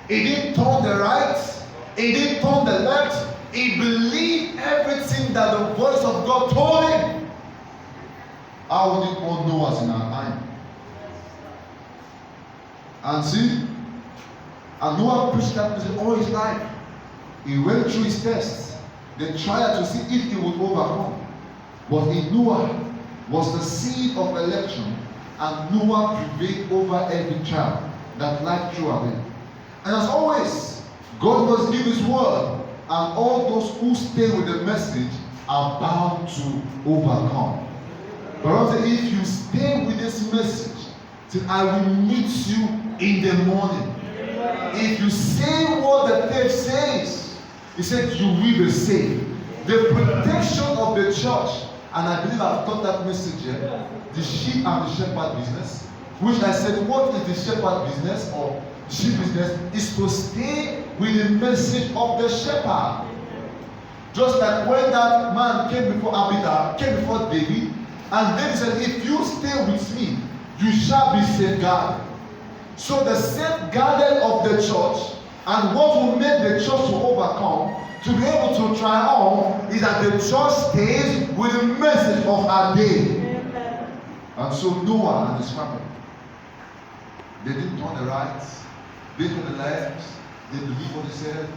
He didn't turn the right. He didn't turn the left. He believed everything that the voice of God told him. How would it want Noah in our time? And see, and Noah preached that message all his life. He went through his tests, the trial to see if he would overcome. But in Noah was the seed of election, and Noah prevailed over every trial that life threw at him. And as always, God must give his word, and all those who stay with the message are bound to overcome. But if you stay with this message, till I will meet you in the morning. If you say what the text says, he said you will be saved. The protection of the church, and I believe I've taught that message here, the sheep and the shepherd business, which I said, what is the shepherd business or sheep business? Is to stay with the message of the shepherd. Just like when that man came before Abida, came before David, and David said, if you stay with me, you shall be safeguarded. So the safeguarded of the church, and what will make the church to overcome, to be able to triumph, is that the church stays with the message of our day. Amen. And so Noah and his family, they didn't turn the right, they didn't turn the left, they believed what he said.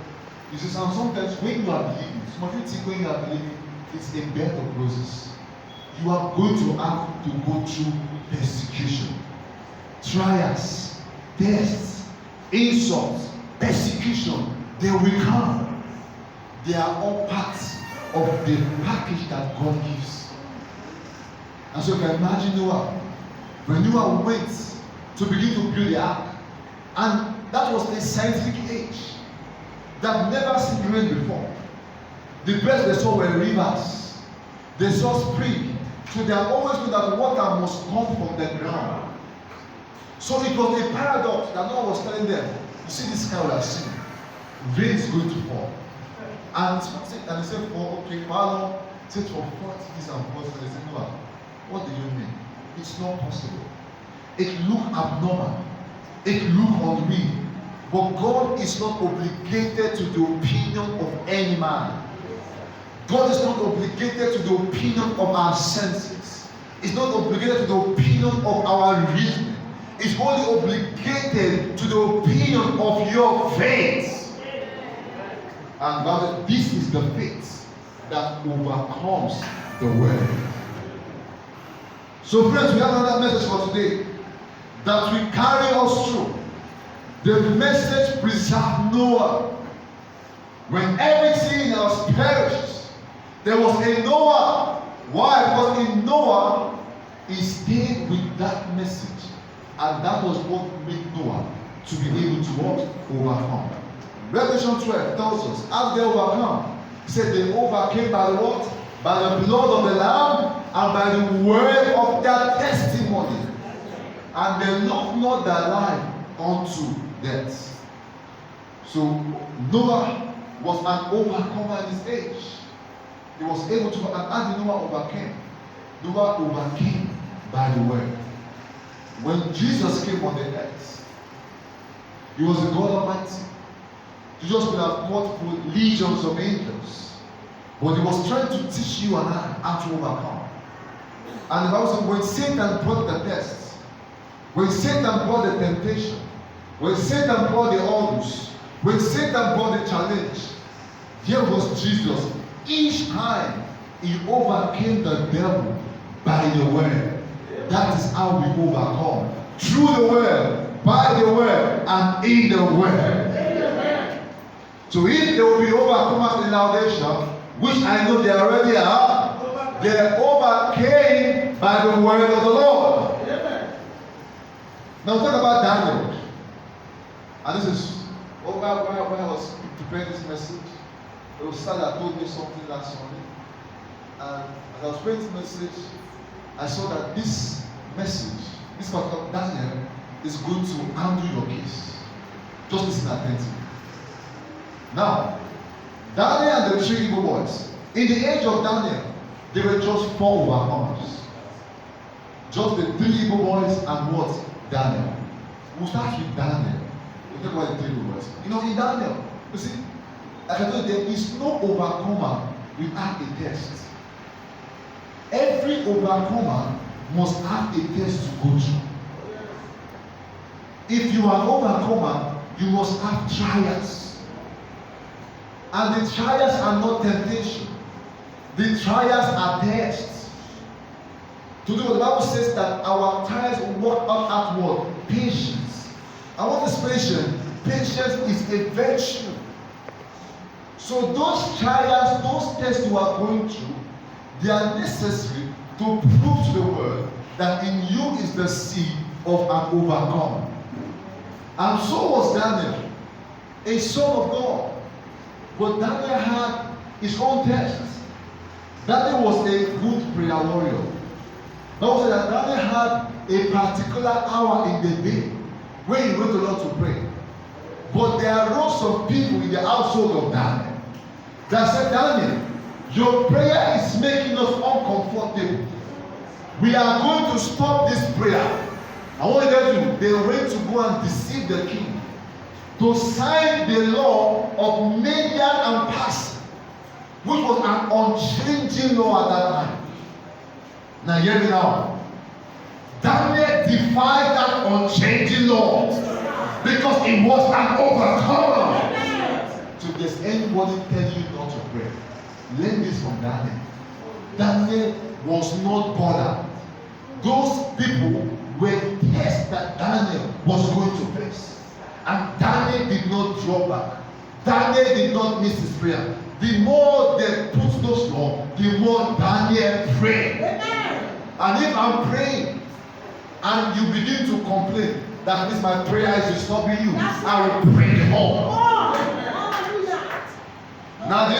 You see, sometimes when you are believing, some of you think when you are believing, it's a bed of roses. You are going to have to go through persecution, trials, tests, insults, persecution. They will come. They are all parts of the package that God gives. And so you can imagine Noah. When Noah went to begin to build the ark, and that was a scientific age that never seen rain before. The best they saw were rivers. They saw spring. So they have always known that water must come from the ground. So it was a paradox that Noah was telling them, you see this sky we have seen, rain is going to fall. And they said, okay, for how long? He said, for 40 years and 40 years. They said, Noah, what do you mean? It's not possible. It looked abnormal. It looked unreal. But God is not obligated to the opinion of any man. God is not obligated to the opinion of our senses. He's not obligated to the opinion of our reasoning. He's only obligated to the opinion of your faith. And brother, this is the faith that overcomes the world. So friends, we have another message for today that will carry us through. The message preserved Noah. When everything else perished, there was a Noah. Why? Because in Noah, he stayed with that message. And that was what made Noah to be able to overcome. Revelation 12 tells us, as they overcome, he said they overcame by the what? By the blood of the Lamb and by the word of their testimony. And they loved not their life unto death. So Noah was an overcomer in his age. He was able to, and as Noah overcame by the word. When Jesus came on the earth, he was the God Almighty. Jesus could have fought with legions of angels, but he was trying to teach you and I how to overcome. And the Bible says, when Satan brought the tests, when Satan brought the temptation, when Satan brought the orders, when Satan brought the challenge, here was Jesus. Each time he overcame the devil by the word. That is how we overcome. Through the word, by the word, and in the word. So if there will be overcomers in Laodicea, which I know they already are, they overcame by the word of the Lord. Now talk about Daniel. And this is when I was preparing this message. It was Sal that told me something last Sunday. And as I was praying this message, I saw that this message, this particular Daniel, is going to handle your case. Just listen attentively. Now, Daniel and the 3 evil boys, in the age of Daniel, they were just 4 overcomers. Just the 3 evil boys and what? Daniel. We'll start with Daniel. We'll talk about the 3 evil boys. it. You know, in Daniel, you see, like I told you, there is no overcomer without a test. Every overcomer must have a test to go through. If you are an overcomer, you must have trials. And the trials are not temptation. The trials are tests. To do what the Bible says that our trials work out outward patience. And what is patience? Patience is a virtue. So those trials, those tests you are going through, they are necessary to prove to the world that in you is the seed of an overcomer. And so was Daniel, a son of God. But Daniel had his own tests. Daniel was a good prayer warrior. Bible said that Daniel had a particular hour in the day where he went to the Lord to pray. But there arose some people in the household of Daniel that said, Daniel, your prayer is making us uncomfortable. We are going to stop this prayer. I want to tell you, they went to go and deceive the king to sign the law of Median and Persian, which was an unchanging law at that time. Now hear me now. Daniel defied that unchanging law because he was an overcomer. So if there's anybody telling you not to pray, learn this from Daniel. Daniel was not bothered. Those people were tests that Daniel was going to face. And Daniel did not draw back. Daniel did not miss his prayer. The more they put those laws, the more Daniel prayed. And if I'm praying and you begin to complain that this my prayer is disturbing you, I will pray more. Now